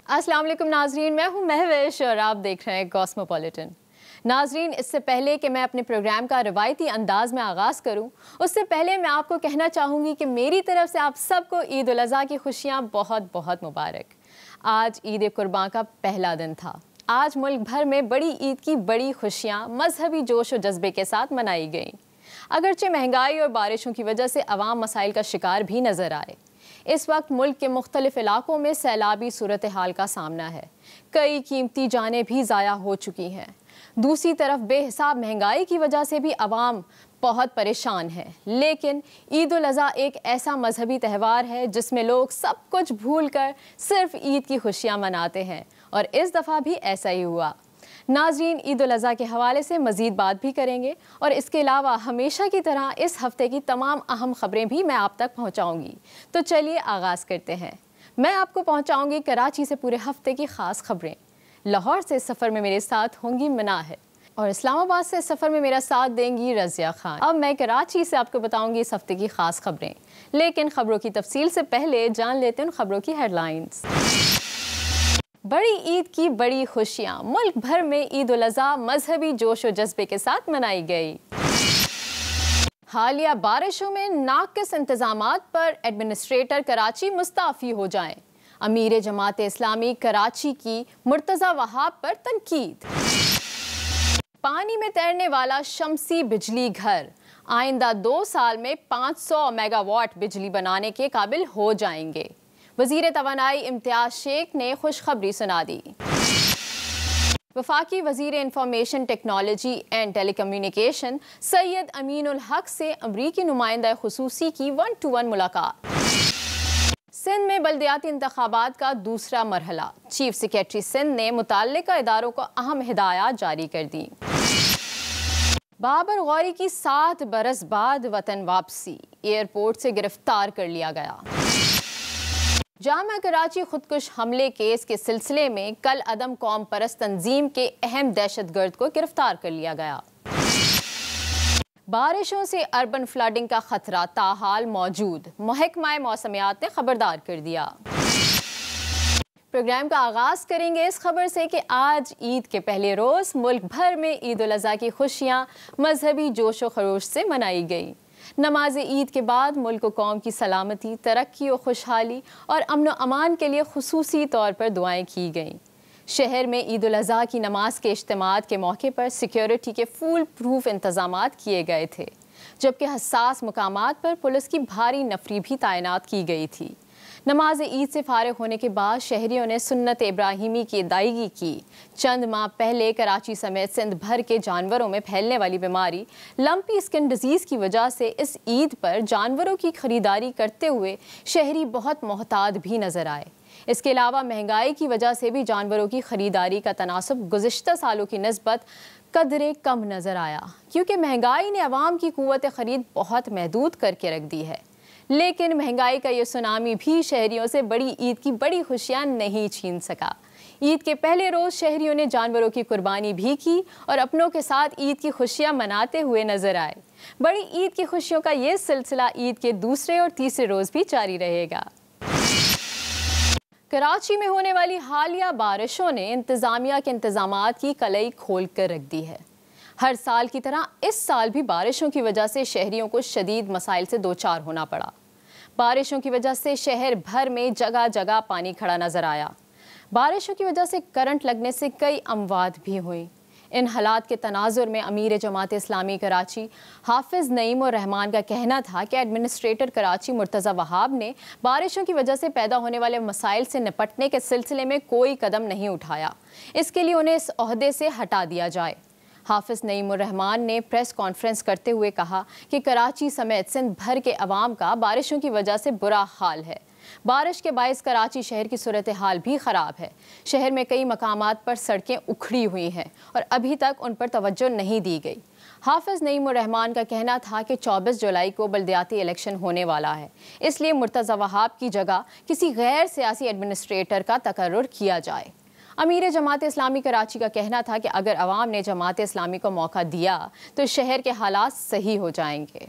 अस्सलाम वालेकुम नाजरीन, मैं हूं महविश और आप देख रहे हैं कॉस्मोपॉलिटन। नाजरीन, इससे पहले कि मैं अपने प्रोग्राम का रवायती अंदाज में आगाज़ करूं, उससे पहले मैं आपको कहना चाहूँगी कि मेरी तरफ से आप सबको ईद उल अज़हा की खुशियाँ बहुत बहुत मुबारक। आज ईद कुर्बान का पहला दिन था। आज मुल्क भर में बड़ी ईद की बड़ी खुशियाँ मजहबी जोश और जज्बे के साथ मनाई गईं। अगरचे महंगाई और बारिशों की वजह से अवाम मसाइल का शिकार भी नज़र आए। इस वक्त मुल्क के मुख्तलिफ इलाकों में सैलाबी सूरत हाल का सामना है। कई कीमती जानें भी ज़ाया हो चुकी हैं। दूसरी तरफ बेहिसाब महंगाई की वजह से भी अवाम बहुत परेशान है। लेकिन ईद उल अज़हा एक ऐसा मजहबी त्यौहार है जिसमें लोग सब कुछ भूल कर सिर्फ ईद की खुशियाँ मनाते हैं, और इस दफ़ा भी ऐसा ही हुआ। नाज़रीन, ईद उल अज़हा के हवाले से मज़ीद बात भी करेंगे और इसके अलावा हमेशा की तरह इस हफ्ते की तमाम अहम खबरें भी मैं आप तक पहुंचाऊंगी। तो चलिए आगाज़ करते हैं। मैं आपको पहुंचाऊंगी कराची से पूरे हफ्ते की ख़ास खबरें। लाहौर से सफ़र में मेरे साथ होंगी मना है और इस्लामाबाद से सफ़र में मेरा साथ देंगी रज़िया खान। अब मैं कराची से आपको बताऊंगी इस हफ्ते की ख़ास खबरें, लेकिन खबरों की तफसील से पहले जान लेते हैं उन खबरों की हेडलाइंस। बड़ी ईद की बड़ी खुशियां, मुल्क भर में ईद उल अज़हा मजहबी जोश और जज्बे के साथ मनाई गई। हालिया बारिशों में नाक़िस इंतजामात पर एडमिनिस्ट्रेटर कराची मुस्ताफ़ी हो जाएं। अमीर जमात इस्लामी कराची की मुर्तज़ा वहाब पर तनकीद। पानी में तैरने वाला शमसी बिजली घर आइंदा 2 साल में 500 मेगावाट बिजली बनाने के काबिल हो जाएंगे। वज़ीर तवानाई इम्तियाज शेख ने खुशखबरी सुना दी। वफाकी वज़ीर information technology and telecommunication Syed Aminul हक से अमरीकी नुमाइंदा खुसूसी की 1-to-1 मुलाकात। सिंध में बल्दियाती इंतखाबात का दूसरा मरहला, चीफ सेक्रेटरी सिंध ने मुताल्लिका इदारों को अहम हिदायत जारी कर दी। बाबर गौरी की 7 बरस बाद वतन वापसी, एयरपोर्ट से गिरफ्तार कर लिया गया। जामा कराची खुदकुश हमले केस के सिलसिले में कल अदम कौम परस्त तंजीम के अहम दहशतगर्द को गिरफ्तार कर लिया गया। बारिशों से अर्बन फ्लडिंग का खतरा ताहाल मौजूद, महकमा मौसमियात ने खबरदार कर दिया। प्रोग्राम का आगाज़ करेंगे इस खबर से कि आज ईद के पहले रोज़ मुल्क भर में ईद उल अज़हा की खुशियाँ मजहबी जोश व खरोश से मनाई गई। नमाज ईद के बाद मुल्क कौम की सलामती, तरक्की और खुशहाली और अमन व अमान के लिए खुसूसी तौर पर दुआएं की गईं। शहर में ईद उल अज़हा की नमाज के इज्तिमात के मौके पर सिक्योरिटी के फुल प्रूफ इंतजामात किए गए थे, जबकि हसास मुकामात पर पुलिस की भारी नफरी भी तैनात की गई थी। नमाज ईद से फारिग होने के बाद शहरियों ने सुन्नत इब्राहिमी की अदायगी की। चंद माह पहले कराची समेत सिंध भर के जानवरों में फैलने वाली बीमारी लंपी स्किन डिजीज़ की वजह से इस ईद पर जानवरों की खरीदारी करते हुए शहरी बहुत मोहतात भी नजर आए। इसके अलावा महंगाई की वजह से भी जानवरों की खरीदारी का तनासब गुज़िश्ता सालों की निस्बत कदरे कम नज़र आया, क्योंकि महंगाई ने अवाम की कुव्वत ख़रीद बहुत महदूद करके रख दी है। लेकिन महंगाई का ये सुनामी भी शहरियों से बड़ी ईद की बड़ी खुशियाँ नहीं छीन सका। ईद के पहले रोज़ शहरियों ने जानवरों की कुर्बानी भी की और अपनों के साथ ईद की खुशियाँ मनाते हुए नजर आए। बड़ी ईद की खुशियों का ये सिलसिला ईद के दूसरे और तीसरे रोज़ भी जारी रहेगा। कराची में होने वाली हालिया बारिशों ने इंतज़ामिया के इंतज़ामात की कलई खोल कर रख दी है। हर साल की तरह इस साल भी बारिशों की वजह से शहरियों को शदीद मसाइल से दोचार होना पड़ा। बारिशों की वजह से शहर भर में जगह जगह पानी खड़ा नजर आया। बारिशों की वजह से करंट लगने से कई अमवात भी हुई। इन हालात के तनाजुर में अमीर जमात इस्लामी कराची हाफिज़ नईम और रहमान का कहना था कि एडमिनिस्ट्रेटर कराची मुर्तज़ा वहाब ने बारिशों की वजह से पैदा होने वाले मसाइल से निपटने के सिलसिले में कोई कदम नहीं उठाया। इसके लिए उन्हें इस ओहदे से हटा दिया जाए। हाफिज़ नईम उर रहमान ने प्रेस कॉन्फ्रेंस करते हुए कहा कि कराची समेत सिंध भर के अवाम का बारिशों की वजह से बुरा हाल है। बारिश के बायस कराची शहर की सूरत हाल भी ख़राब है। शहर में कई मकामात पर सड़कें उखड़ी हुई हैं और अभी तक उन पर तवज्जो नहीं दी गई। हाफिज़ नईम उर रहमान का कहना था कि 24 जुलाई को बल्दियाती इलेक्शन होने वाला है, इसलिए मुर्तज़ा वहाब की जगह किसी गैर सियासी एडमिनिस्ट्रेटर का तकर्रुर किया जाए। अमीर जमात इस्लामी कराची का कहना था कि अगर अवाम ने जमात इस्लामी को मौका दिया तो शहर के हालात सही हो जाएंगे।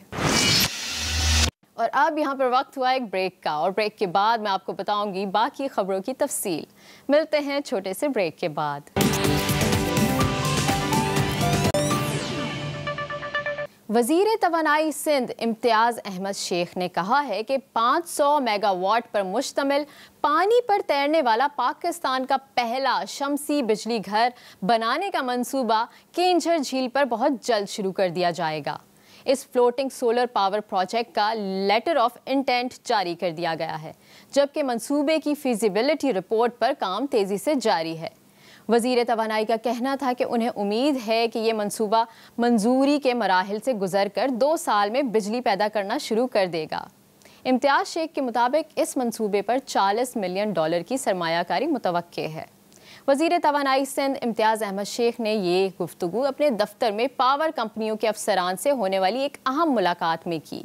और अब यहाँ पर वक्त हुआ एक ब्रेक का, और ब्रेक के बाद मैं आपको बताऊंगी बाकी खबरों की तफसील। मिलते हैं छोटे से ब्रेक के बाद। वज़ीर तवानाई सिंध इम्तियाज़ अहमद शेख ने कहा है कि 500 मेगावाट पर मुश्तमिल पानी पर तैरने वाला पाकिस्तान का पहला शमसी बिजली घर बनाने का मंसूबा केंझर झील पर बहुत जल्द शुरू कर दिया जाएगा। इस फ्लोटिंग सोलर पावर प्रोजेक्ट का लेटर ऑफ इंटेंट जारी कर दिया गया है, जबकि मंसूबे की फीजिबिलिटी रिपोर्ट पर काम तेज़ी से जारी है। वज़ीर तवानाई का कहना था कि उन्हें उम्मीद है कि ये मंसूबा मंजूरी के मराहिल से गुजर कर 2 साल में बिजली पैदा करना शुरू कर देगा। इम्तियाज़ शेख के मुताबिक इस मंसूबे पर $40 मिलियन की सरमायाकारी मुतवक्के है। वज़ीर तवानाई सिंध इम्तियाज़ अहमद शेख ने ये गुफ्तगू अपने दफ्तर में पावर कंपनियों के अफसरान से होने वाली एक अहम मुलाकात में की।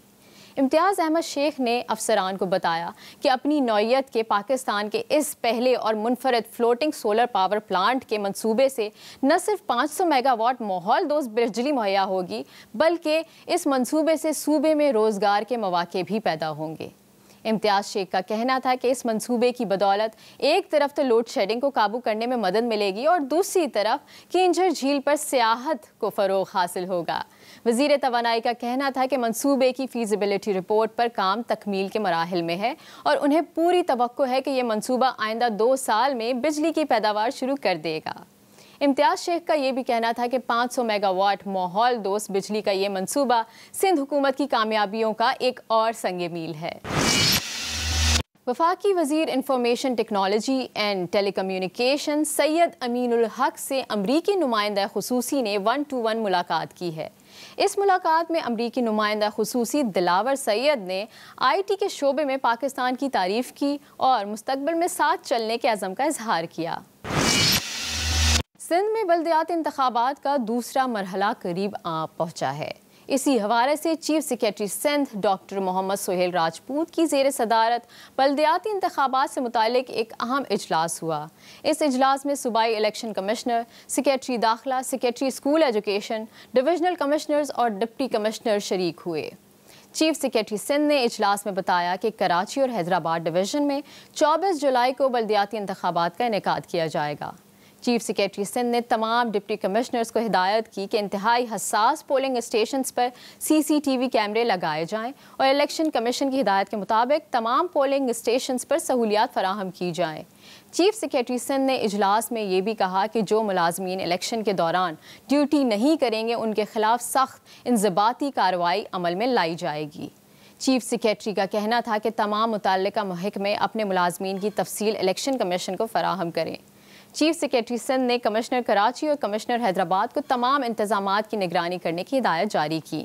इम्तियाज़ अहमद शेख ने अफसरान को बताया कि अपनी नौइयत के पाकिस्तान के इस पहले और मुनफरद फ्लोटिंग सोलर पावर प्लांट के मंसूबे से न सिर्फ 500 मेगावाट माहौल दोस्त बिजली मुहैया होगी, बल्कि इस मंसूबे से सूबे में रोज़गार के मौके भी पैदा होंगे। इम्तियाज़ शेख का कहना था कि इस मंसूबे की बदौलत एक तरफ तो लोड शेडिंग को काबू करने में मदद मिलेगी और दूसरी तरफ केंझर झील पर सियाहत को फ़रोग़ हासिल होगा। वज़ीर तवानाई का कहना था कि मंसूबे की फीजिबिलिटी रिपोर्ट पर काम तकमील के मराहिल में है और उन्हें पूरी तवक्को है कि यह मंसूबा आइंदा 2 साल में बिजली की पैदावार शुरू कर देगा। इम्तियाज़ शेख का ये भी कहना था कि 500 मेगावाट माहौल दोस्त बिजली का ये मंसूबा सिंध हुकूमत की कामयाबियों का एक और संगे मील है। वफाकी वज़ीर information technology and telecommunication Syed Aminul हक से अमरीकी नुमाइंदा खुसूसी ने 1-to-1 मुलाकात की है। इस मुलाकात में अमरीकी नुमाइंदा खुसूसी दिलावर सैयद ने IT के शोबे में पाकिस्तान की तारीफ की और मुस्तकबिल में साथ चलने के अज़म का इजहार किया। सिंध में बल्दियाती इंतखाबात का दूसरा मरहला करीब आ पहुंचा है। इसी हवाले से chief secretary Sindh doctor Mohammad Sohail Rajput की ज़ेर सदारत बल्दियाती इंतखाबात से मुतालिक एक अहम इजलास हुआ। इस इजलास में सूबाई इलेक्शन कमिश्नर, सेक्रेटरी दाखिला, secretary school education, divisional commissioners और डिप्टी कमिश्नर शरीक हुए। चीफ सेक्रेटरी सिंध ने इजलास में बताया कि कराची और हैदराबाद डिवीज़न में 24 जुलाई को बल्दियाती इंतखाबात का इनेकाद किया जाएगा। चीफ सेक्रेटरी सिंध ने तमाम डिप्टी कमिश्नर्स को हिदायत की कि इंतहाई हसास पोलिंग स्टेशंस पर CCTV कैमरे लगाए जाएं और इलेक्शन कमीशन की हिदायत के मुताबिक तमाम पोलिंग स्टेशंस पर सहूलियात फराहम की जाएं। चीफ सेक्रेटरी सिंध ने इजलास में ये भी कहा कि जो मुलाजमीन इलेक्शन के दौरान ड्यूटी नहीं करेंगे उनके खिलाफ सख्त इंज़बाती कार्रवाई अमल में लाई जाएगी। चीफ सेक्रेटरी का कहना था कि तमाम मुतल्लिका महकमे अपने मुलाजमीन की तफसील इलेक्शन कमीशन को फराहम करें। चीफ सेक्रेटरी सिंध ने कमिश्नर कराची और कमिश्नर हैदराबाद को तमाम इंतजामात की निगरानी करने की हिदायत जारी की।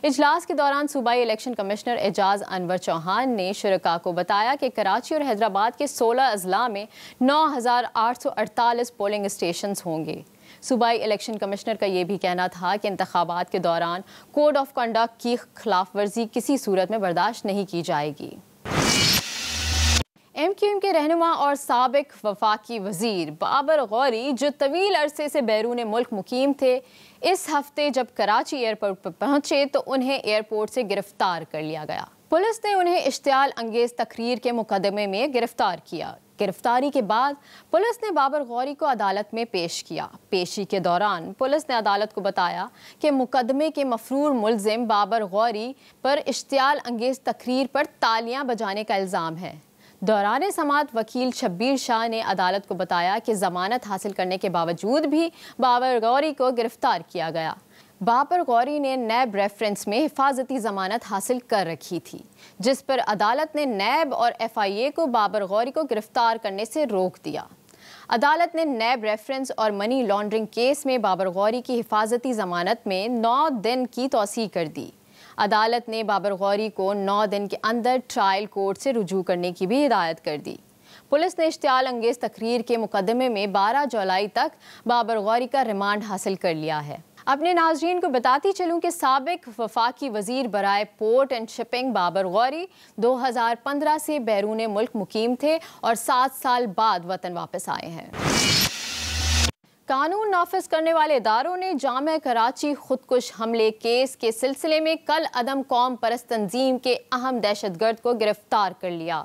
इजलास के दौरान सूबाई इलेक्शन कमिश्नर एजाज अनवर चौहान ने शुरका को बताया कि कराची और हैदराबाद के 16 अजला में 9,848 पोलिंग स्टेशंस होंगे। सूबाई इलेक्शन कमिश्नर का ये भी कहना था कि इंतखाबात के दौरान कोड ऑफ कंडक्ट की खिलाफ वर्जी किसी सूरत में बर्दाश्त नहीं की जाएगी। MQM के रहनुमा और साबिक वफाकी वज़ीर बाबर गौरी, जो तवील अरसे से बैरून मुल्क मुकीम थे, इस हफ्ते जब कराची एयरपोर्ट पर पहुंचे तो उन्हें एयरपोर्ट से गिरफ्तार कर लिया गया। पुलिस ने उन्हें इश्तियाल अंगेज तकरीर के मुकदमे में गिरफ्तार किया। गिरफ्तारी के बाद पुलिस ने बाबर गौरी को अदालत में पेश किया। पेशी के दौरान पुलिस ने अदालत को बताया कि मुकदमे के मफरूर मुलजिम बाबर गौरी पर इश्तियाल अंगेज तकरीर पर तालियां बजाने का इल्ज़ाम है। दौरान समात वकील शब्बीर शाह ने अदालत को बताया कि जमानत हासिल करने के बावजूद भी बाबर गौरी को गिरफ्तार किया गया। बाबर गौरी ने नैब रेफरेंस में हिफाजती जमानत हासिल कर रखी थी, जिस पर अदालत ने नैब और FIA को बाबर गौरी को गिरफ्तार करने से रोक दिया। अदालत ने नैब रेफरेंस और मनी लॉन्ड्रिंग केस में बाबर गौरी की हिफाजती जमानत में 9 दिन की तौसीह कर दी। अदालत ने बाबर गौरी को 9 दिन के अंदर ट्रायल कोर्ट से रुजू करने की भी हिदायत कर दी। पुलिस ने इश्तियाल अंगेज तकरीर के मुकदमे में 12 जुलाई तक बाबर गौरी का रिमांड हासिल कर लिया है। अपने नाज़रीन को बताती चलूँ कि साबिक वफाकी वज़ीर बराए port and shipping Babar Ghauri 2015 से बैरून मुल्क मुकीम थे और 7 साल बाद वतन वापस आए हैं। कानून नाफिज करने वाले इदारों ने जामिया कराची खुदकुश हमले केस के सिलसिले में कल अदम कौम परस्त तंजीम के अहम दहशतगर्द को गिरफ्तार कर लिया।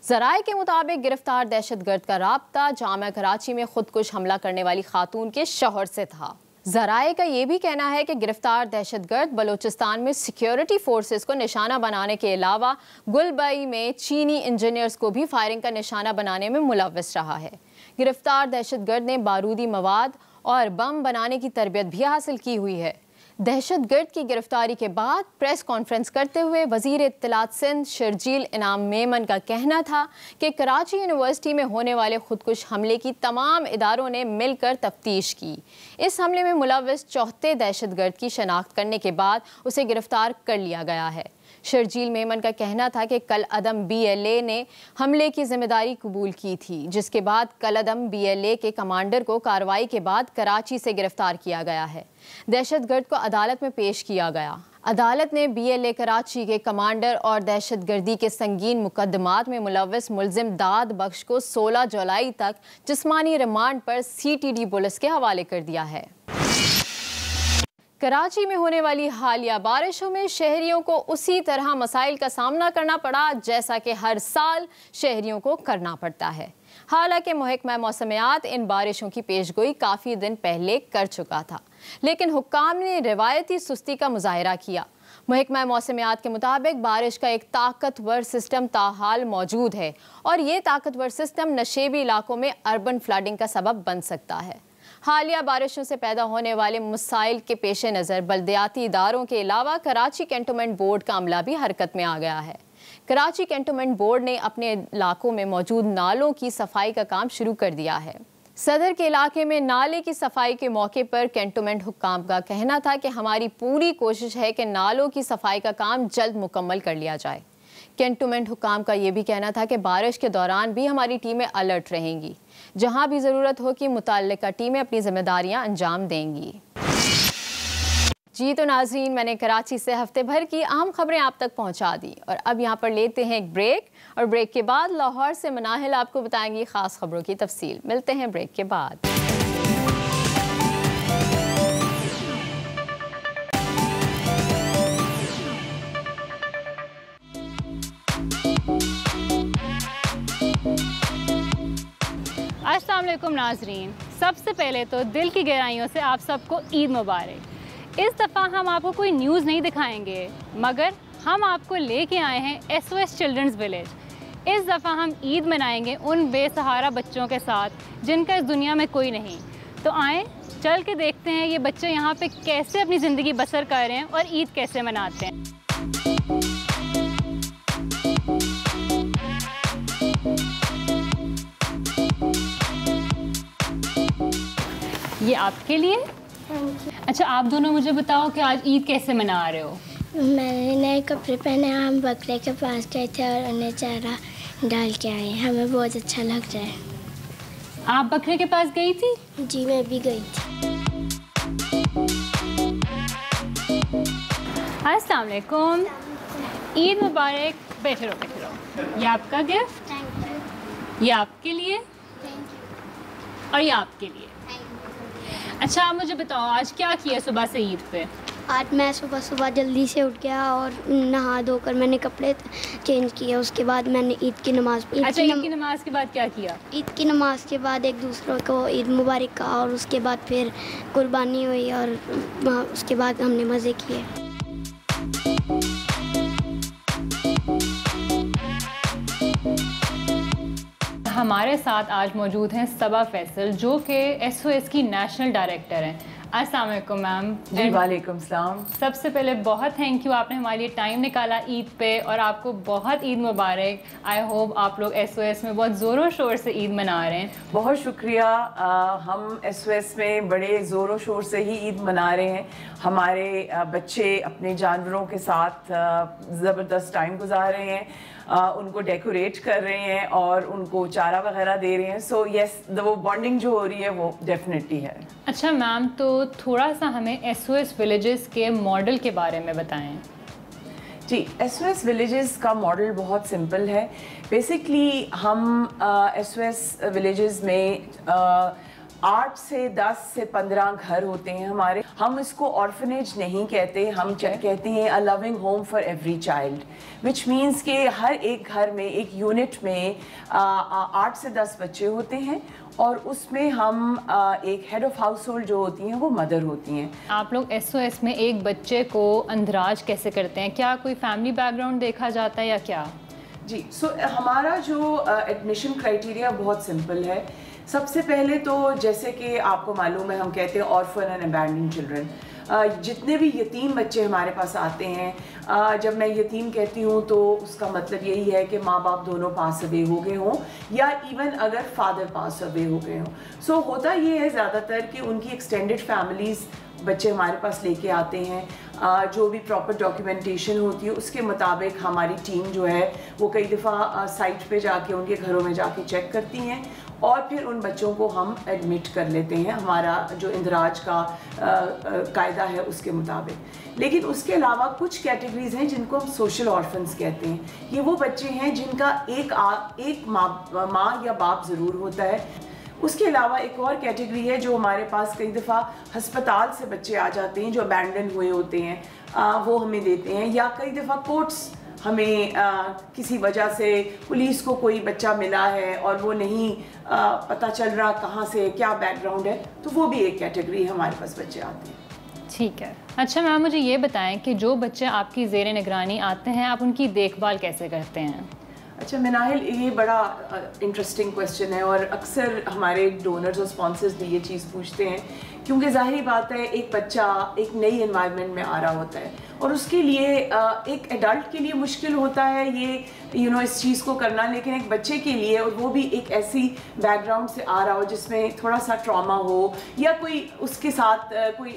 ज़राए के मुताबिक गिरफ्तार दहशतगर्द का राब्ता जामिया कराची में खुदकुश हमला करने वाली खातून के शौहर से था। ज़राए का ये भी कहना है कि गिरफ्तार दहशतगर्द बलूचिस्तान में सिक्योरिटी फोर्सेस को निशाना बनाने के अलावा गुलबई में चीनी इंजीनियर्स को भी फायरिंग का निशाना बनाने में मुलव्वस रहा है। गिरफ्तार दहशतगर्द ने बारूदी मवाद और बम बनाने की तरबियत भी हासिल की हुई है। दहशतगर्द की गिरफ्तारी के बाद प्रेस कॉन्फ्रेंस करते हुए वज़ीर इत्तलात सिंध शर्जील इनाम मेमन का कहना था कि कराची यूनिवर्सिटी में होने वाले खुदकुश हमले की तमाम इदारों ने मिलकर तफ्तीश की। इस हमले में मुलव्वस चौथे दहशतगर्द की शनाख्त करने के बाद उसे गिरफ्तार कर लिया गया है। शर्जील मेमन का कहना था कि कल अदम BLA ने हमले की जिम्मेदारी कबूल की थी, जिसके बाद कल अदम BLA के कमांडर को कार्रवाई के बाद कराची से गिरफ्तार किया गया है। दहशतगर्द को अदालत में पेश किया गया। अदालत ने BLA कराची के कमांडर और दहशतगर्दी के संगीन मुकदमात में मुलव्वस मुल्जिम दाद बख्श को 16 जुलाई तक जिस्मानी रिमांड पर CTD पुलिस के हवाले कर दिया है। कराची में होने वाली हालिया बारिशों में शहरियों को उसी तरह मसाइल का सामना करना पड़ा जैसा कि हर साल शहरियों को करना पड़ता है। हालांकि महकमा मौसमियात इन बारिशों की पेशगोई काफ़ी दिन पहले कर चुका था, लेकिन हुक्काम ने रिवायती सुस्ती का मुजाहरा किया। महकमा मौसमियात के मुताबिक बारिश का एक ताकतवर सिस्टम ताहाल मौजूद है और ये ताकतवर सिस्टम नशेबी इलाकों में अर्बन फ्लडिंग का सबब बन सकता है। हालिया बारिशों से पैदा होने वाले मसाइल के पेश नज़र बल्दियाती इदारों के अलावा कराची कैंटोनमेंट बोर्ड का अमला भी हरकत में आ गया है। कराची कैंटोनमेंट बोर्ड ने अपने इलाकों में मौजूद नालों की सफाई का काम शुरू कर दिया है। सदर के इलाके में नाले की सफाई के मौके पर कैंटोनमेंट हुक्काम का कहना था कि हमारी पूरी कोशिश है कि नालों की सफाई का काम जल्द मुकम्मल कर लिया जाए। कैंटोनमेंट हुक्काम का ये भी कहना था कि बारिश के दौरान भी हमारी टीमें अलर्ट रहेंगी। जहां भी ज़रूरत हो कि मुतल्लिका टीमें अपनी जिम्मेदारियां अंजाम देंगी। जी तो नाज़रीन, मैंने कराची से हफ्ते भर की अहम खबरें आप तक पहुंचा दी और अब यहां पर लेते हैं एक ब्रेक और ब्रेक के बाद लाहौर से मनाहिल आपको बताएंगी ख़ास खबरों की तफसील। मिलते हैं ब्रेक के बाद। अस्सलाम वालेकुम नाजरीन, सबसे पहले तो दिल की गहराइयों से आप सबको ईद मुबारक। इस दफ़ा हम आपको कोई न्यूज़ नहीं दिखाएंगे, मगर हम आपको लेके आए हैं SOS चिल्ड्रंस विलेज। इस दफ़ा हम ईद मनाएंगे उन बेसहारा बच्चों के साथ जिनका इस दुनिया में कोई नहीं। तो आएँ चल के देखते हैं ये बच्चे यहाँ पे कैसे अपनी ज़िंदगी बसर कर रहे हैं और ईद कैसे मनाते हैं। ये आपके लिए। अच्छा, आप दोनों मुझे बताओ कि आज ईद कैसे मना रहे हो? मैंने नए कपड़े पहने, हम बकरे के पास गए थे और उन्हें चारा डाल के आए। हमें बहुत अच्छा लग रहा है। आप बकरे के पास गई थी? जी मैं भी गई थी। अस्सलाम वालेकुम, ईद मुबारक। बैठे रहो बैठे रहो। ये आपका गिफ्ट, ये आपके लिए और ये आपके लिए। अच्छा, आप मुझे बताओ आज क्या किया सुबह से ईद पे? आज मैं सुबह जल्दी से उठ गया और नहा धोकर मैंने कपड़े चेंज किए। उसके बाद मैंने ईद की नमाज़। अच्छा, ईद की नमाज के बाद क्या किया? ईद की नमाज के बाद एक दूसरों को ईद मुबारक कहा और उसके बाद फिर कुर्बानी हुई और उसके बाद हमने मज़े किए। हमारे साथ आज मौजूद हैं सबा फैसल, जो कि SOS की नेशनल डायरेक्टर हैं। अस्सलाम वालेकुम मैम। जी वालेकुम सलाम। सबसे पहले बहुत थैंक यू, आपने हमारे लिए टाइम निकाला ईद पे, और आपको बहुत ईद मुबारक। आई होप आप लोग SOS में बहुत ज़ोरों शोर से ईद मना रहे हैं। बहुत शुक्रिया। हम SOS में बड़े ज़ोरों शोर से ही ईद मना रहे हैं। हमारे बच्चे अपने जानवरों के साथ ज़बरदस्त टाइम गुजार रहे हैं, उनको डेकोरेट कर रहे हैं और उनको चारा वगैरह दे रहे हैं। सो यस, वो बॉन्डिंग जो हो रही है वो डेफिनेटली है। अच्छा मैम, तो थोड़ा सा हमें SOS विलेजेस के मॉडल के बारे में बताएं। जी, SOS विलेजेस का मॉडल बहुत सिंपल है। बेसिकली हम SOS विलेजेस में 8 से 10 से 15 घर होते हैं हमारे। हम इसको ऑर्फनेज नहीं कहते, हम कहते हैं a loving home for every child, which means कि हर एक घर में, एक यूनिट में 8 से 10 बच्चे होते हैं और उसमें हम एक हेड ऑफ हाउस होल्ड जो होती हैं वो मदर होती हैं। आप लोग SOS में एक बच्चे को अंदराज कैसे करते हैं? क्या कोई फैमिली बैकग्राउंड देखा जाता है या क्या? जी, हमारा जो एडमिशन क्राइटेरिया बहुत सिंपल है। सबसे पहले तो जैसे कि आपको मालूम है, हम कहते हैं ऑर्फन एंड अबैंडन चिल्ड्रन। जितने भी यतीम बच्चे हमारे पास आते हैं, जब मैं यतीम कहती हूँ तो उसका मतलब यही है कि माँ बाप दोनों पास अवे हो गए हों या इवन अगर फादर पास अवे हो गए हों। होता ये है ज़्यादातर कि उनकी एक्सटेंडेड फैमिलीज़ बच्चे हमारे पास लेके आते हैं। जो भी प्रॉपर डॉक्यूमेंटेशन होती है उसके मुताबिक हमारी टीम जो है वो कई दफ़ा साइट पे जाके उनके घरों में जाके चेक करती हैं और फिर उन बच्चों को हम एडमिट कर लेते हैं हमारा जो इंदराज का कायदा है उसके मुताबिक। लेकिन उसके अलावा कुछ कैटेगरीज़ हैं जिनको हम सोशल ऑर्फन्स कहते हैं। ये वो बच्चे हैं जिनका एक माँ या बाप ज़रूर होता है। उसके अलावा एक और कैटेगरी है जो हमारे पास कई दफ़ा हस्पताल से बच्चे आ जाते हैं जो अबैंडन हुए होते हैं, वो हमें देते हैं। या कई दफ़ा कोर्ट्स हमें किसी वजह से पुलिस को कोई बच्चा मिला है और वो नहीं पता चल रहा कहाँ से क्या बैकग्राउंड है, तो वो भी एक कैटेगरी हमारे पास बच्चे आते हैं। ठीक है। अच्छा मैम, मुझे ये बताएं कि जो बच्चे आपकी ज़ेर निगरानी आते हैं आप उनकी देखभाल कैसे करते हैं? अच्छा मिनाहिल, ये बड़ा इंटरेस्टिंग क्वेश्चन है और अक्सर हमारे डोनर्स और स्पॉन्सर्स भी ये चीज़ पूछते हैं, क्योंकि ज़ाहिरी बात है एक बच्चा एक नई एनवायरनमेंट में आ रहा होता है और उसके लिए एक एडल्ट के लिए मुश्किल होता है ये इस चीज़ को करना, लेकिन एक बच्चे के लिए, और वो भी एक ऐसी बैकग्राउंड से आ रहा हो जिसमें थोड़ा सा ट्रॉमा हो या कोई उसके साथ कोई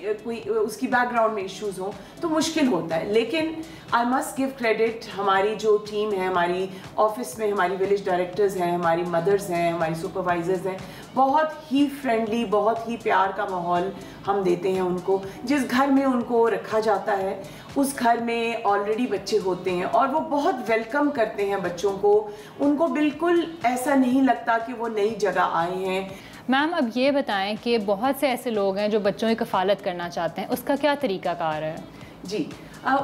उसकी बैकग्राउंड में इश्यूज़ हो, तो मुश्किल होता है। लेकिन आई मस्ट गिव क्रेडिट, हमारी जो टीम है, हमारी ऑफिस में हमारी विलेज डायरेक्टर्स हैं, हमारी मदर्स हैं, हमारी सुपरवाइजर्स हैं, बहुत ही फ्रेंडली, बहुत ही प्यार का माहौल हम देते हैं उनको। जिस घर में उनको रखा जाता है उस घर में ऑलरेडी बच्चे होते हैं और वो बहुत वेलकम करते हैं बच्चों को। उनको बिल्कुल ऐसा नहीं लगता कि वो नई जगह आए हैं। मैम अब ये बताएं कि बहुत से ऐसे लोग हैं जो बच्चों की कफ़ालत करना चाहते हैं, उसका क्या तरीक़ाकार है? जी,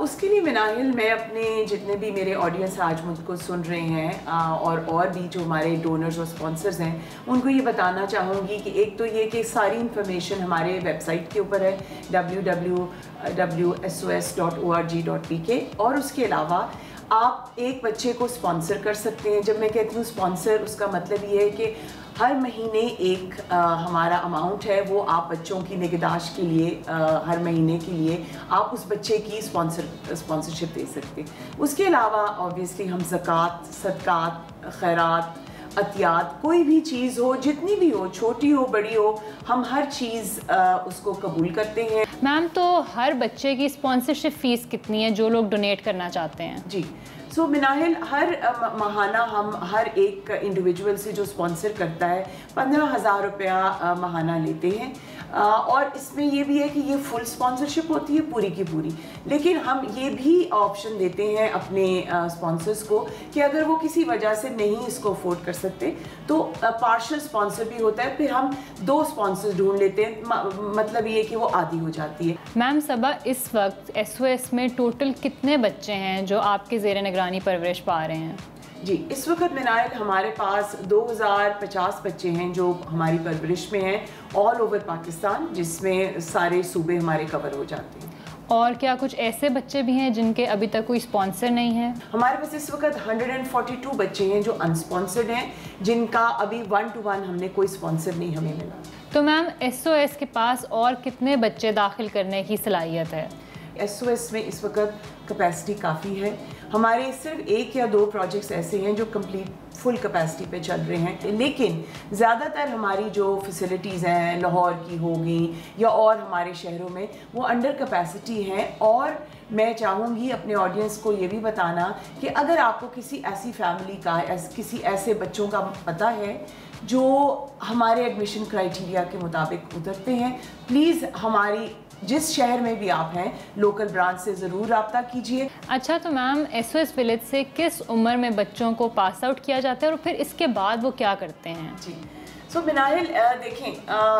उसके लिए मिनाहिल, मैं अपने जितने भी मेरे ऑडियंस आज मुझको सुन रहे हैं और भी जो हमारे डोनर्स और स्पॉन्सर्स हैं उनको ये बताना चाहूँगी कि एक तो ये कि सारी इन्फॉर्मेशन हमारे वेबसाइट के ऊपर है www.sos.org.pk, और उसके अलावा आप एक बच्चे को स्पॉन्सर कर सकते हैं। जब मैं कहती हूँ स्पॉन्सर, उसका मतलब ये है कि हर महीने एक हमारा अमाउंट है वो आप बच्चों की निगहदाश्त के लिए हर महीने के लिए आप उस बच्चे की स्पॉन्सरशिप दे सकते हैं। उसके अलावा ऑब्वियसली हम ज़कात, सदकात, खैरात, अतियात, कोई भी चीज़ हो, जितनी भी हो, छोटी हो बड़ी हो, हम हर चीज़ उसको कबूल करते हैं। मैम तो हर बच्चे की स्पॉन्सरशिप फ़ीस कितनी है जो लोग डोनेट करना चाहते हैं? जी, मिनाहिल, हर माहाना हम हर एक इंडिविजुअल से जो स्पॉन्सर करता है 15,000 रुपया माहाना लेते हैं। और इसमें ये भी है कि ये फुल स्पॉन्सरशिप होती है पूरी की पूरी, लेकिन हम ये भी ऑप्शन देते हैं अपने स्पॉन्सर्स को कि अगर वो किसी वजह से नहीं इसको अफोर्ड कर सकते तो पार्शियल स्पॉन्सर भी होता है। फिर हम 2 स्पॉन्सर्स ढूंढ लेते हैं, मतलब ये कि वो आधी हो जाती है। मैम सबा, इस वक्त SOS में टोटल कितने बच्चे हैं जो आपके ज़ेर निगरानी परवरिश पा रहे हैं? जी, इस वक्त मिनाइल हमारे पास 2050 बच्चे हैं जो हमारी परवरिश में हैं ऑल ओवर पाकिस्तान, जिसमें सारे सूबे हमारे कवर हो जाते हैं। और क्या कुछ ऐसे बच्चे भी हैं जिनके अभी तक कोई स्पॉन्सर नहीं है? हमारे पास इस वक्त 142 बच्चे हैं जो अनस्पॉन्सर्ड हैं, जिनका अभी 1-to-1 हमने कोई स्पॉन्सर नहीं हमें मिला। तो मैम SOS के पास और कितने बच्चे दाखिल करने की सलाहियत है? SOS में इस वक्त कैपेसिटी काफ़ी है। हमारे सिर्फ 1 या 2 प्रोजेक्ट्स ऐसे हैं जो कंप्लीट फुल कैपेसिटी पे चल रहे हैं, लेकिन ज़्यादातर हमारी जो फैसिलिटीज़ हैं लाहौर की होगी या और हमारे शहरों में वो अंडर कैपेसिटी हैं। और मैं चाहूँगी अपने ऑडियंस को ये भी बताना कि अगर आपको किसी ऐसी फैमिली का, किसी ऐसे बच्चों का पता है जो हमारे एडमिशन क्राइटेरिया के मुताबिक उतरते हैं, प्लीज़ हमारी जिस शहर में भी आप हैं लोकल ब्रांच से ज़रूर रब्ता कीजिए। अच्छा, तो मैम SOS विलेज से किस उम्र में बच्चों को पास आउट किया जाता है और फिर इसके बाद वो क्या करते हैं? जी, सो मिनाहिल, देखें,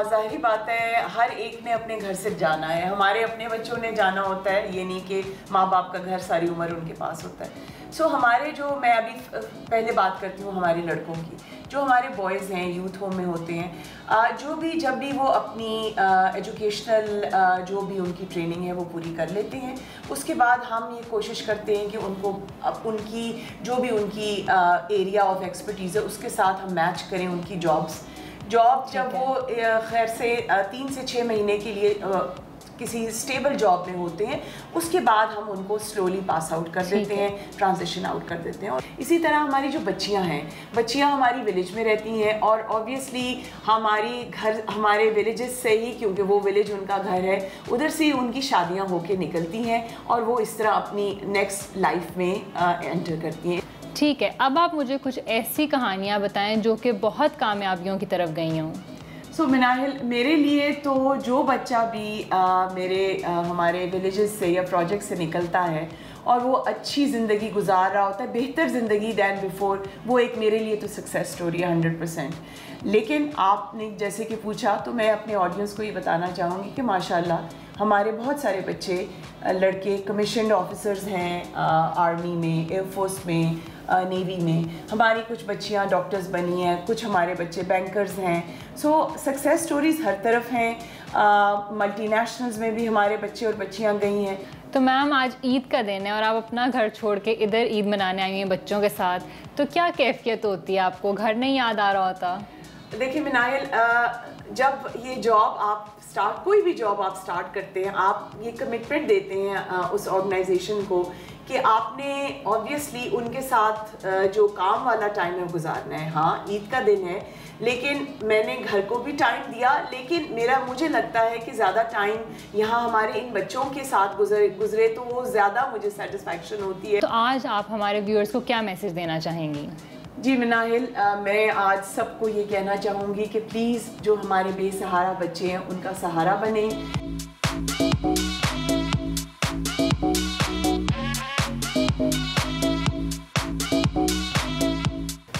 ज़ाहिरी बात है हर एक ने अपने घर से जाना है। हमारे अपने बच्चों ने जाना होता है, ये नहीं कि माँ बाप का घर सारी उम्र उनके पास होता है। सो हमारे जो, मैं अभी पहले बात करती हूँ हमारे लड़कों की, जो हमारे बॉयज़ हैं यूथ होम में होते हैं, जब भी वो अपनी एजुकेशनल जो भी उनकी ट्रेनिंग है वो पूरी कर लेते हैं, उसके बाद हम ये कोशिश करते हैं कि उनको उनकी जो भी उनकी एरिया ऑफ एक्सपर्टीज़ है उसके साथ हम मैच करें उनकी जॉब जब वो खैर से 3 से 6 महीने के लिए किसी स्टेबल जॉब में होते हैं, उसके बाद हम उनको स्लोली पास आउट कर देते हैं, ट्रांजिशन आउट कर देते हैं। और इसी तरह हमारी जो बच्चियां हमारी विलेज में रहती हैं, और ऑब्वियसली हमारे विलेजेस से ही, क्योंकि वो विलेज उनका घर है, उधर से उनकी शादियां होके निकलती हैं और वो इस तरह अपनी नेक्स्ट लाइफ में एंटर करती हैं। ठीक है, अब आप मुझे कुछ ऐसी कहानियाँ बताएं जो कि बहुत कामयाबियों की तरफ गई हों। सो मिनाहिल, मेरे लिए तो जो बच्चा भी हमारे विलेजेस से या प्रोजेक्ट से निकलता है और वो अच्छी ज़िंदगी गुजार रहा होता है, बेहतर ज़िंदगी दैन बिफोर, वो एक मेरे लिए तो सक्सेस स्टोरी है 100%। लेकिन आपने जैसे कि पूछा, तो मैं अपने ऑडियंस को ये बताना चाहूँगी कि माशाल्लाह हमारे बहुत सारे बच्चे लड़के कमीशन्ड ऑफिसर्स हैं, आर्मी में, एयरफोर्स में, नेवी में। हमारी कुछ बच्चियां डॉक्टर्स बनी हैं, कुछ हमारे बच्चे बैंकर्स हैं। सो सक्सेस स्टोरीज़ हर तरफ हैं। मल्टीनेशनल्स में भी हमारे बच्चे और बच्चियां गई हैं। तो मैम, आज ईद का दिन है और आप अपना घर छोड़ के इधर ईद मनाने आई हैं बच्चों के साथ, तो क्या कैफियत होती है? आपको घर नहीं याद आ रहा होता? देखिए मिनाहिल, जब ये जॉब आप कोई भी जॉब आप स्टार्ट करते हैं, आप ये कमिटमेंट देते हैं उस ऑर्गेनाइजेशन को कि आपने ऑब्वियसली उनके साथ जो काम वाला टाइम है गुजारना है। हाँ, ईद का दिन है, लेकिन मैंने घर को भी टाइम दिया, लेकिन मुझे लगता है कि ज़्यादा टाइम यहाँ हमारे इन बच्चों के साथ गुजरे तो वो ज़्यादा मुझे सेटिस्फैक्शन होती है। तो आज आप हमारे व्यूअर्स को क्या मैसेज देना चाहेंगी? जी मिनाहिल, मैं आज सबको ये कहना चाहूँगी कि प्लीज़ जो हमारे बेसहारा बच्चे हैं उनका सहारा बने।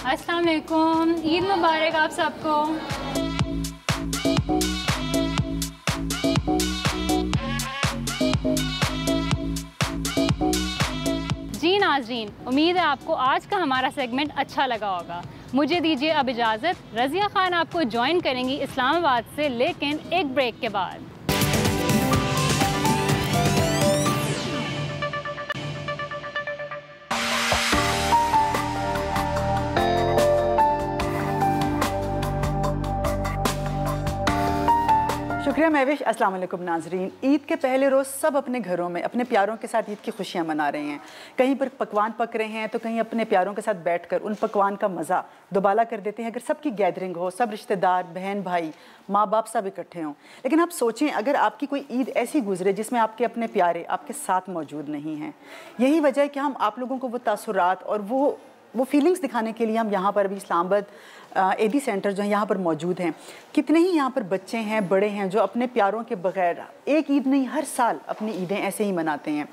अस्सलाम वालेकुम, ईद मुबारक आप सबको। जी नाज़रीन, उम्मीद है आपको आज का हमारा सेगमेंट अच्छा लगा होगा। मुझे दीजिए अब इजाज़त। रज़िया खान आपको ज्वाइन करेंगी इस्लामाबाद से, लेकिन एक ब्रेक के बाद। शुक्रिया महविश। अस्सलाम वालेकुम नाजरीन। ईद के पहले रोज़ सब अपने घरों में अपने प्यारों के साथ ईद की खुशियाँ मना रहे हैं। कहीं पर पकवान पक रहे हैं तो कहीं अपने प्यारों के साथ बैठकर उन पकवान का मज़ा दोबाला कर देते हैं। अगर सबकी गैदरिंग हो, सब रिश्तेदार, बहन भाई, माँ बाप सब इकट्ठे हों। लेकिन आप सोचें, अगर आपकी कोई ईद ऐसी गुजरे जिसमें आपके अपने प्यारे आपके साथ मौजूद नहीं हैं। यही वजह है कि हम आप लोगों को वो तासुरात और वो फीलिंग्स दिखाने के लिए हम यहाँ पर भी इस्लामाबाद एडी सेंटर जो है यहाँ पर मौजूद हैं। कितने ही यहाँ पर बच्चे हैं, बड़े हैं, जो अपने प्यारों के बगैर एक ईद नहीं हर साल अपनी ईदें ऐसे ही मनाते हैं।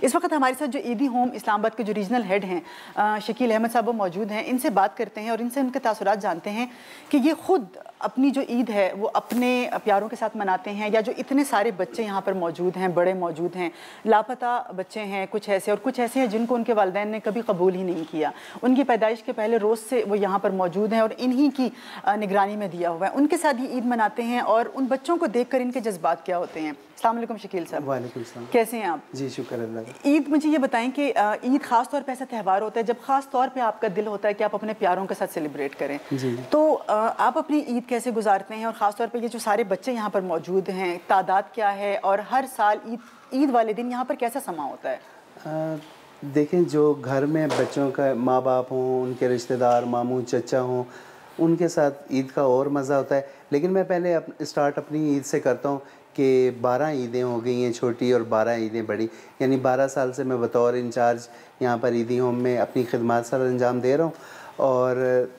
इस वक्त हमारे साथ जो ईदी होम इस्लामाबाद के जो रीजनल हेड हैं शकील अहमद साहब, वो मौजूद हैं। इनसे बात करते हैं और इनसे उनके तासुरात जानते हैं कि ये ख़ुद अपनी जो ईद है वो अपने प्यारों के साथ मनाते हैं, या जो इतने सारे बच्चे यहाँ पर मौजूद हैं, बड़े मौजूद हैं, लापता बच्चे हैं कुछ ऐसे, और कुछ ऐसे हैं जिनको उनके वालिदैन ने कभी कबूल ही नहीं किया। उनकी पैदाइश के पहले रोज़ से वो यहाँ पर मौजूद हैं और इन्हीं की निगरानी में दिया हुआ है। उनके साथ ये ईद मनाते हैं और उन बच्चों को देखकर इनके जज्बात क्या होते हैं। अस्सलाम वालेकुम शकील साहब। वालेकुम सलाम। कैसे हैं आप? जी शुक्र अल्लाह का। ईद, मुझे ये बताएं कि ईद ख़ास तौर पे ऐसा त्यौहार होता है जब ख़ास तौर पे आपका दिल होता है कि आप अपने प्यारों के साथ सेलिब्रेट करें। जी। तो आप अपनी ईद कैसे गुजारते हैं, और ख़ास तौर पे ये जो सारे बच्चे यहाँ पर मौजूद हैं, तादाद क्या है, और हर साल ईद वाले दिन यहाँ पर कैसा समा होता है? देखें, जो घर में बच्चों का माँ बाप हों, उनके रिश्तेदार, मामू चाचा हों, उनके साथ ईद का और मज़ा होता है। लेकिन मैं पहले स्टार्ट अपनी ईद से करता हूँ कि 12 ईदें हो गई हैं छोटी और 12 ईदें बड़ी, यानी 12 साल से मैं बतौर इंचार्ज यहाँ पर ईदी होम में अपनी खिदमत सर अंजाम दे रहा हूँ। और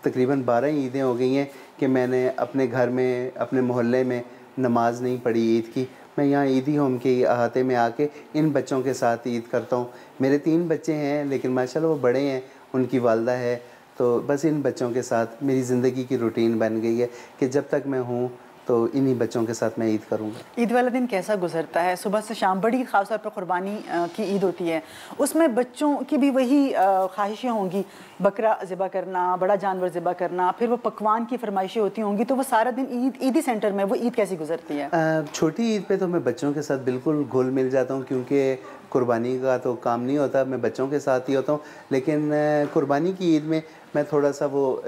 तकरीबन 12 ईदें हो गई हैं कि मैंने अपने घर में, अपने मोहल्ले में नमाज नहीं पढ़ी ईद की। मैं यहाँ ईदी होम के अहाते में आके इन बच्चों के साथ ईद करता हूँ। मेरे 3 बच्चे हैं, लेकिन माशाल्लाह वो बड़े हैं। उनकी वालदा है, तो बस इन बच्चों के साथ मेरी ज़िंदगी की रूटीन बन गई है कि जब तक मैं हूँ तो इन्हीं बच्चों के साथ मैं ईद करूँगा। ईद वाला दिन कैसा गुजरता है? सुबह से शाम बड़ी ख़ास तौर पर क़ुरबानी की ईद होती है, उसमें बच्चों की भी वही ख्वाहिशें होंगी, बकरा ज़िबा करना, बड़ा जानवर ज़िबा करना, फिर वो पकवान की फरमाइशें होती होंगी, तो वो सारा दिन ईदी सेंटर में वो ईद कैसी गुजरती है? छोटी ईद पे तो मैं बच्चों के साथ बिल्कुल घुल मिल जाता हूँ, क्योंकि कुर्बानी का तो काम नहीं होता, मैं बच्चों के साथ ही होता हूँ। लेकिन कुर्बानी की ईद में मैं थोड़ा सा वो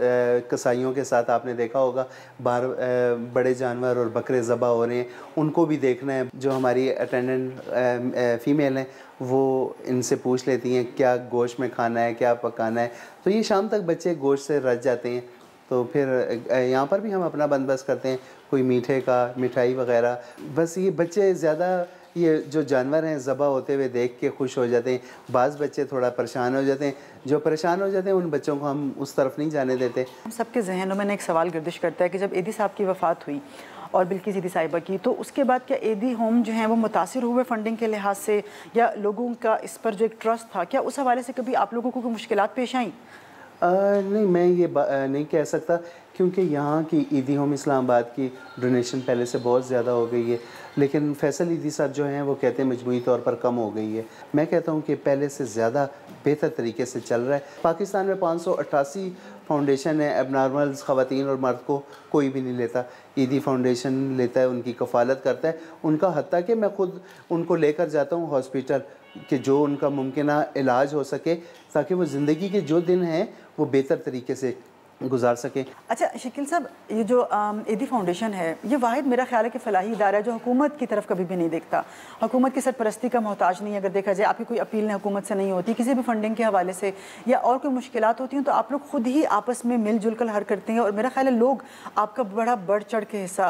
कसाईयों के साथ, आपने देखा होगा बाहर बड़े जानवर और बकरे ज़बा हो रहे हैं, उनको भी देखना है। जो हमारी अटेंडेंट फ़ीमेल हैं वो इनसे पूछ लेती हैं क्या गोश्त में खाना है, क्या पकाना है, तो ये शाम तक बच्चे गोश्त से रज जाते हैं। तो फिर यहाँ पर भी हम अपना बंदोबस्त करते हैं, कोई मीठे का, मिठाई वगैरह। बस ये बच्चे ज़्यादा ये जो जानवर हैं ज़बा होते हुए देख के खुश हो जाते हैं। बाज़ बच्चे थोड़ा परेशान हो जाते हैं, जो परेशान हो जाते हैं उन बच्चों को हम उस तरफ नहीं जाने देते। हम सबके जहनों में एक सवाल गर्दिश करता है कि जब एदी साहब की वफ़ात हुई और बिल्किस ईदी साहिबा की, तो उसके बाद क्या एदी होम जो हैं वो मुतासिर हुए फंडिंग के लिहाज से, या लोगों का इस पर जो एक ट्रस्ट था, क्या उस हवाले से कभी आप लोगों को कोई मुश्किलात पेश आईं? नहीं, मैं ये नहीं कह सकता, क्योंकि यहाँ की ईदी होम इस्लामाबाद की डोनेशन पहले से बहुत ज़्यादा हो गई है। लेकिन फैसल ईदी साहब जो हैं वो कहते हैं मजमूई तौर पर कम हो गई है। मैं कहता हूँ कि पहले से ज़्यादा बेहतर तरीके से चल रहा है। पाकिस्तान में 588 फाउंडेशन है, एबनॉर्मल्स ख़वातीन और मर्द को कोई भी नहीं लेता। ईदी फाउंडेशन लेता है, उनकी कफ़ालत करता है उनका, हत्ता कि मैं ख़ुद उनको लेकर जाता हूँ हॉस्पिटल कि जो उनका मुमकिन इलाज हो सके, ताकि वो ज़िंदगी के जो दिन हैं वो बेहतर तरीके से गुजार सकें। अच्छा शकील साहब, ये जो ईदी फाउंडेशन है, ये वाहिद मेरा ख्याल है कि फ़लाही इदारा है जो हुकूमत की तरफ कभी भी नहीं देखता, हुकूमत की सरपरस्ती का मोहताज नहीं है। अगर देखा जाए, आपकी कोई अपील हुकूमत से नहीं होती, किसी भी फंडिंग के हवाले से या और कोई मुश्किलात होती हैं, तो आप लोग खुद ही आपस में मिलजुल कर हल करते हैं, और मेरा ख्याल है लोग आपका बड़ा बढ़ चढ़ के हिस्सा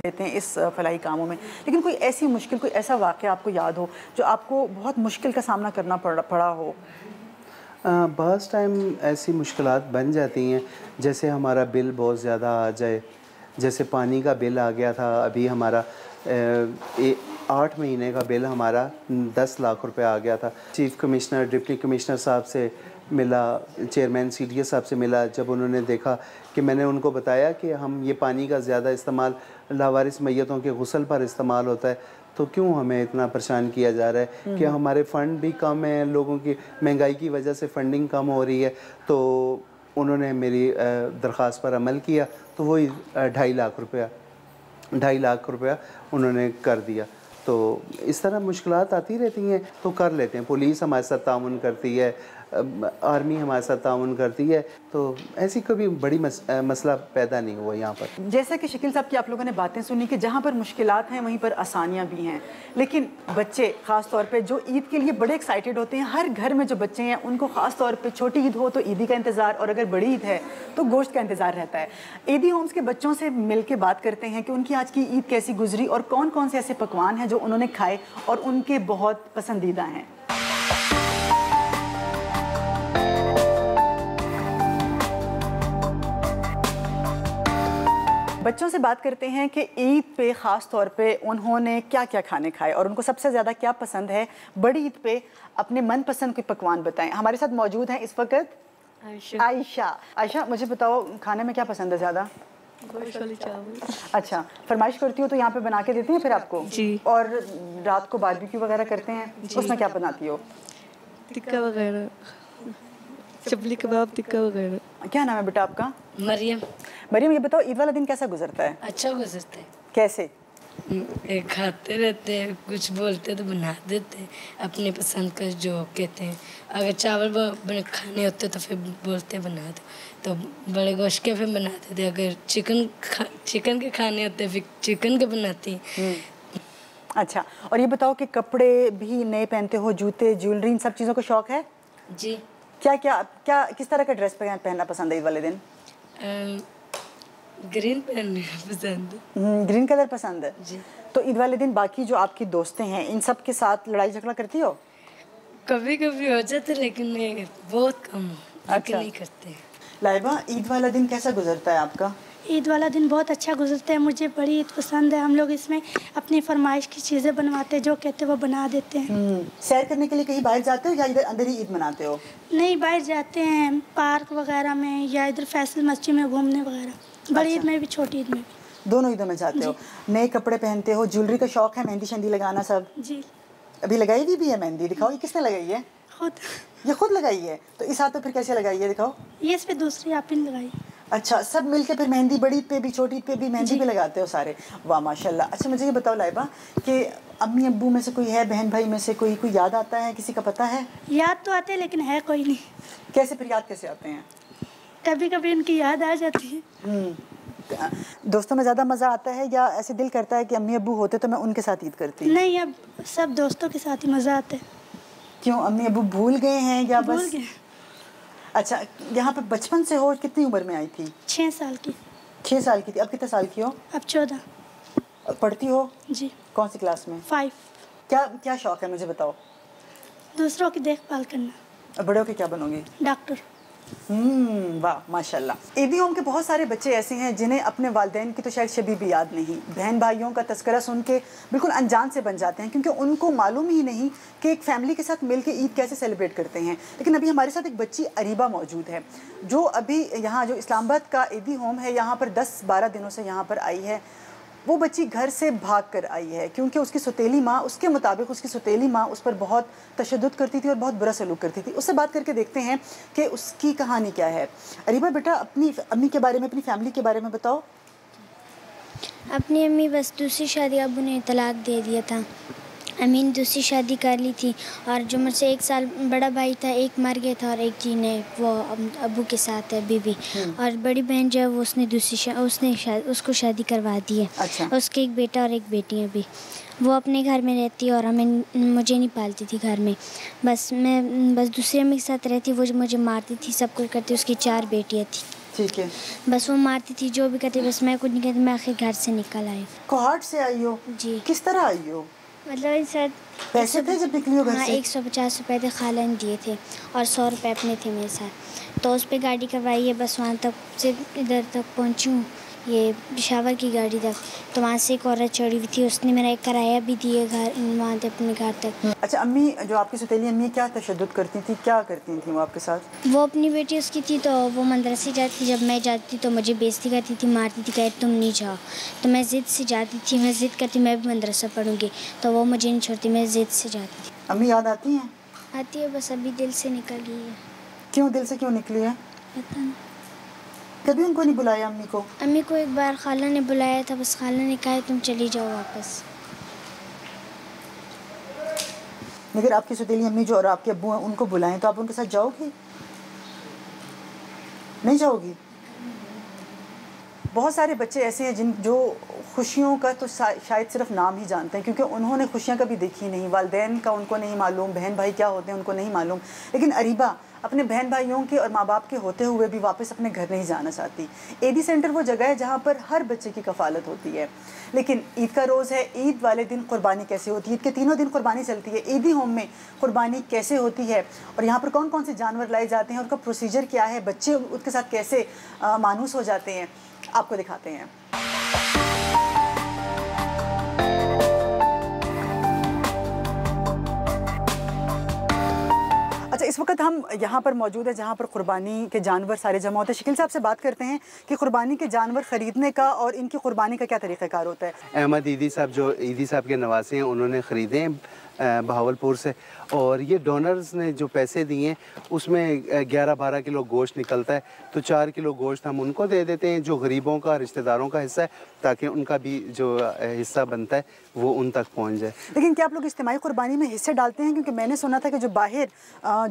लेते हैं इस फ़लाही कामों में। लेकिन कोई ऐसी मुश्किल, कोई ऐसा वाक़या आपको याद हो जो आपको बहुत मुश्किल का सामना करना पड़ा हो? बहुत टाइम ऐसी मुश्किलात बन जाती हैं, जैसे हमारा बिल बहुत ज़्यादा आ जाए। जैसे पानी का बिल आ गया था अभी हमारा 8 महीने का बिल हमारा 10 लाख रुपए आ गया था। चीफ़ कमिश्नर, डिप्टी कमिश्नर साहब से मिला, चेयरमैन CDS साहब से मिला। जब उन्होंने देखा कि मैंने उनको बताया कि हम ये पानी का ज़्यादा इस्तेमाल लावारिस मैयतों के गुस्ल पर इस्तेमाल होता है, तो क्यों हमें इतना परेशान किया जा रहा है कि हमारे फ़ंड भी कम हैं, लोगों की महंगाई की वजह से फ़ंडिंग कम हो रही है। तो उन्होंने मेरी दरख्वास्त पर अमल किया, तो वही 2.5 लाख रुपया उन्होंने कर दिया। तो इस तरह मुश्किलात आती रहती हैं, तो कर लेते हैं। पुलिस हमारे साथ ताउन करती है, आर्मी हमारे साथ ताउन करती है, तो ऐसी कभी बड़ी मसला पैदा नहीं हुआ यहाँ पर। जैसा कि शकील साहब की आप लोगों ने बातें सुनी कि जहाँ पर मुश्किलात हैं वहीं पर आसानियाँ भी हैं, लेकिन बच्चे ख़ास तौर पे जो ईद के लिए बड़े एक्साइटेड होते हैं, हर घर में जो बच्चे हैं उनको ख़ास तौर पे छोटी ईद हो तो ईदी का इंतज़ार, और अगर बड़ी ईद है तो गोश्त का इंतज़ार रहता है। ईदी होम्स के बच्चों से मिल के बात करते हैं कि उनकी आज की ईद कैसी गुजरी और कौन कौन से ऐसे पकवान हैं जो उन्होंने खाए और उनके बहुत पसंदीदा हैं। बच्चों से बात करते हैं कि ईद पे ख़ास तौर पे उन्होंने क्या क्या खाने खाए और उनको सबसे ज़्यादा क्या पसंद है। बड़ी ईद पे अपने मनपसंद के पकवान बताएं। हमारे साथ मौजूद हैं इस वक्त आयशा, मुझे बताओ खाने में क्या पसंद है ज़्यादा? गोश्त वाले चावल। अच्छा, फरमाइश करती हो तो यहाँ पे बना के देती हैं फिर आपको? जी। और रात को बारबेक्यू वगैरह करते हैं, उसमें क्या बनाती हो? टिक्का वगैरह, चपली कबाब, टिक्का वगैरह। क्या नाम है बेटा आपका? मरियम। मरियम, ये बताओ ईद वाला दिन कैसा गुजरता है? अच्छा गुजरता है। कैसे? खाते रहते हैं, कुछ बोलते तो बना देते हैं अपने पसंद का जो कहते हैं। अगर चावल खाने होते तो फिर बोलते बना दो, तो बड़े गोश्त के फिर बना देते। अगर चिकन के खाने होते फिर चिकन के बनाती हैं। अच्छा, और ये बताओ कि कपड़े भी नए पहनते हो, जूते, ज्वेलरी, इन सब चीज़ों का शौक है? जी। क्या किस तरह का ड्रेस पहनना पसंद है ईद वाले दिन? ग्रीन पहनना पसंद है। ग्रीन कलर पसंद है जी। तो ईद वाले दिन बाकी जो आपकी दोस्तें हैं इन सब के साथ लड़ाई झगड़ा करती हो? कभी कभी हो जाता, लेकिन बहुत कम। अच्छा, नहीं करते। लाइबा, ईद वाला दिन कैसा गुजरता है आपका? ईद वाला दिन बहुत अच्छा गुजरता है। मुझे बड़ी ईद पसंद है। हम लोग इसमें अपनी फरमाइश की चीज़ें बनवाते हैं, जो कहते हैं वो बना देते हैं। सैर करने के लिए कहीं बाहर जाते हो या इधर अंदर ही ईद मनाते हो? नहीं, बाहर जाते हैं पार्क वगैरह में या इधर फैसल मस्जिद में घूमने वगैरह। बड़ी ईद में भी छोटी ईद में भी। दोनों ईदों में जाते हो? नए कपड़े पहनते हो? ज्वेलरी का शौक है? मेहंदी शंदी लगाना सब? जी। अभी लगाई भी है मेहंदी? दिखाओ, ये किसने लगाई है? खुद। ये खुद लगाई है? तो इस हाथ पे फिर कैसे लगाई है, दिखाओ। ये इस पे दूसरी आप ही ने लगाई। अच्छा, सब मिलके फिर मेहंदी बड़ी ईद पे भी छोटी ईद पे भी मेहंदी पे लगाते हो सारे? वाह माशाल्लाह। अच्छा मुझे ये बताओ लाइबा कि अम्मी अब्बू में से कोई है, बहन भाई में से कोई याद आता है, किसी का पता है? याद तो आते हैं लेकिन है कोई नहीं। कैसे फिर याद कैसे आते हैं? कभी कभी उनकी याद आ जाती है। दोस्तों में ज़्यादा मज़ा आता है या ऐसे दिल करता है कि अम्मी अब्बू होते तो मैं उनके साथ ईद करती? नहीं, अब सब दोस्तों के साथ ही मज़ा आता है। क्यों, अम्मी अब्बू भूल गए हैं या भूल बस? गए। अच्छा, यहाँ पे बचपन से हो? कितनी उम्र में आई थी? 6 साल की। 6 साल की थी। अब कितने साल की हो? अब 14। पढ़ती हो? जी। कौन सी क्लास में? 5। क्या शौक है मुझे बताओ? दूसरों की देखभाल करना। और बड़े होके क्या बनोगी? डॉक्टर। वाह माशाल्लाह। ईदी होम के बहुत सारे बच्चे ऐसे हैं जिन्हें अपने वालिदैन की तो शायद शबी भी याद नहीं। बहन भाइयों का तस्करा सुन के बिल्कुल अनजान से बन जाते हैं, क्योंकि उनको मालूम ही नहीं कि एक फैमिली के साथ मिलकर ईद कैसे सेलिब्रेट करते हैं। लेकिन अभी हमारे साथ एक बच्ची अरीबा मौजूद है, जो अभी यहाँ जो इस्लामाबाद का ईदी होम है, यहाँ पर 10-12 दिनों से यहाँ पर आई है। वो बच्ची घर से भाग कर आई है क्योंकि उसकी सौतेली माँ, उसके मुताबिक उसकी सौतेली माँ उस पर बहुत तशद्दुद करती थी और बहुत बुरा सलूक करती थी। उससे बात करके देखते हैं कि उसकी कहानी क्या है। अरीबा बेटा, अपनी अम्मी के बारे में, अपनी फैमिली के बारे में बताओ। अपनी अम्मी बस दूसरी शादी अब्बू ने तलाक दे दिया था। अम्मी ने दूसरी शादी कर ली थी और जो मुझसे 1 साल बड़ा भाई था, एक मर गया था और एक जी ने वो अब्बू के साथ है बीवी। और बड़ी बहन जो है वो उसको शादी करवा दी है। अच्छा। उसके एक बेटा और एक बेटी है भी। वो अपने घर में रहती है और मुझे नहीं पालती थी घर में। मैं दूसरी अम्मी के साथ रहती, वो मुझे मारती थी, सब कुछ करती। उसकी 4 बेटियाँ थी। ठीक है। बस वो मारती थी, जो भी करती, बस मैं कुछ नहीं कहती। मैं आखिर घर से निकल आई। कोहाट से आई हो? जी। किस तरह आई हो? मतलब सर पैसे थे जब निकली हो घर हाँ, से? 150 रुपये थे, खाला ने दिए थे और 100 रुपये अपने थे मेरे साथ। तो उस पर गाड़ी करवाई है, बस वहाँ तक से इधर तक पहुँची हूँ, ये पेशावर की गाड़ी तक। तो वहाँ से एक औरत चढ़ी हुई थी, उसने मेरा एक किराया भी दिए घर वहाँ से अपने घर तक। अच्छा, अम्मी जो आपकी सौतेली अम्मी क्या तशद्दुद करती थी, क्या करती थी वो आपके साथ? वो अपनी बेटी उसकी थी, तो वो मदरसे जाती थी। जब मैं जाती तो मुझे बेइज्जती करती थी, मारती थी, कहती तुम नहीं जाओ। तो मैं ज़िद से जाती थी, मैं ज़िद करती मैं भी मदरसा पढ़ूँगी, तो वो मुझे नहीं छोड़ती, मैं ज़िद से जाती थी। अम्मी याद आती हैं? आती है, बस अभी दिल से निकल गई है। क्यों दिल से क्यों निकली है? पता नहीं। कभी उनको नहीं बुलाया अम्मी को? अम्मी को एक बार खाला ने बुलाया था, बस खाला ने कहा तुम चली जाओ वापस। मगर आपकी सौतेली अम्मी जो और आपके अब्बू हैं उनको बुलाएं तो आप उनके साथ जाओगी? नहीं जाओगी? बहुत सारे बच्चे ऐसे हैं जो खुशियों का तो शायद सिर्फ नाम ही जानते हैं, क्योंकि उन्होंने खुशियाँ कभी देखी नहीं। वालिदैन का उनको नहीं मालूम, बहन भाई क्या होते हैं उनको नहीं मालूम। लेकिन अरीबा अपने बहन भाइयों के और माँ बाप के होते हुए भी वापस अपने घर नहीं जाना चाहती। ईदी सेंटर वो जगह है जहाँ पर हर बच्चे की कफ़ालत होती है। लेकिन ईद का रोज़ है, ईद वाले दिन कुर्बानी कैसे होती है, ईद के 3 दिन कुर्बानी चलती है। ईदी होम में कुर्बानी कैसे होती है और यहाँ पर कौन कौन से जानवर लाए जाते हैं, उनका प्रोसीजर क्या है, बच्चे उसके साथ कैसे मानूस हो जाते हैं, आपको दिखाते हैं। अच्छा, इस वक्त हम यहाँ पर मौजूद है जहाँ पर कुर्बानी के जानवर सारे जमा होते हैं। शकील साहब से बात करते हैं कि कुर्बानी के जानवर ख़रीदने का और इनकी कुर्बानी का क्या तरीक़ाकार होता है। अहमद ईदी साहब जो ईदी साहब के नवासे हैं, उन्होंने ख़रीदे हैं बहावलपुर से, और ये डोनर्स ने जो पैसे दिए हैं उसमें 11-12 किलो गोश्त निकलता है, तो 4 किलो गोश्त हम उनको दे देते हैं जो गरीबों का, रिश्तेदारों का हिस्सा है, ताकि उनका भी जो हिस्सा बनता है वो उन तक पहुंच जाए। लेकिन क्या आप लोग इज्तिमाई कुर्बानी में हिस्से डालते हैं? क्योंकि मैंने सुना था कि जो बाहर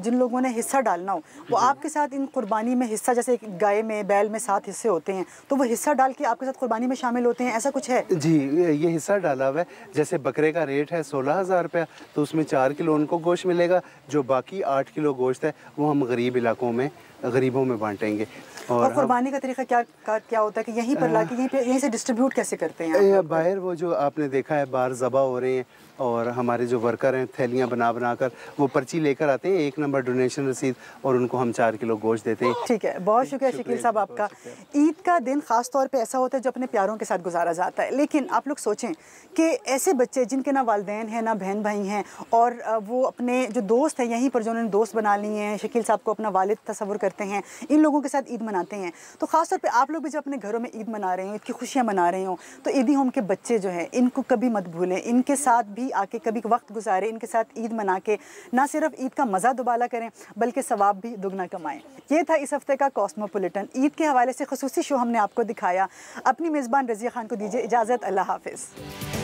जिन लोगों ने हिस्सा डालना हो वो आपके साथ इन कुर्बानी में हिस्सा, जैसे एक गाय में, बैल में 7 हिस्से होते हैं, तो वो हिस्सा डाल के आपके साथ कुर्बानी में शामिल होते हैं, ऐसा कुछ है? जी, ये हिस्सा डाला हुआ है। जैसे बकरे का रेट है 16,000 रुपया, तो उसमें 4 किलो उनको गोश्त मिलेगा, जो बाकी 8 किलो गोश्त है वो हम गरीब इलाकों में गरीबों में बांटेंगे। और कुर्बानी का तरीका क्या होता है कि यहीं पर लाके यहीं से डिस्ट्रीब्यूट कैसे करते हैं? बाहर वो जो आपने देखा है बाहर ज़बा हो रहे हैं और हमारे जो वर्कर हैं थैलियाँ बना कर वो पर्ची लेकर आते हैं, 1 नंबर डोनेशन रसीद, और उनको हम 4 किलो गोश्त देते हैं। ठीक है, बहुत शुक्रिया शकील साहब आपका। ईद का दिन ख़ास तौर पे ऐसा होता है जो अपने प्यारों के साथ गुजारा जाता है, लेकिन आप लोग सोचें कि ऐसे बच्चे जिनके ना वालिदैन हैं ना बहन भाई हैं और वो अपने जो दोस्त हैं यहीं पर जो उन्होंने दोस्त बना लिए हैं, शकील साहब को अपना वालिद तस्वुर करते हैं, इन लोगों के साथ ईद मनाते हैं। तो ख़ास तौर पर आप लोग भी जब अपने घरों में ईद मना रहे हो, ईद की खुशियाँ मना रहे हो, तो ईदी होम के बच्चे जो हैं इनको कभी मत भूलें, इनके साथ भी आके कभी वक्त गुजारें, इनके साथ ईद मना के ना सिर्फ ईद का मज़ा दुबाला करें बल्कि सवाब भी दुगना कमाएं। ये था इस हफ्ते का कॉस्मोपॉलिटन। ईद के हवाले से खुसूसी शो हमने आपको दिखाया। अपनी मेज़बान रज़िया खान को दीजिए इजाज़त। अल्लाह हाफ़िज़।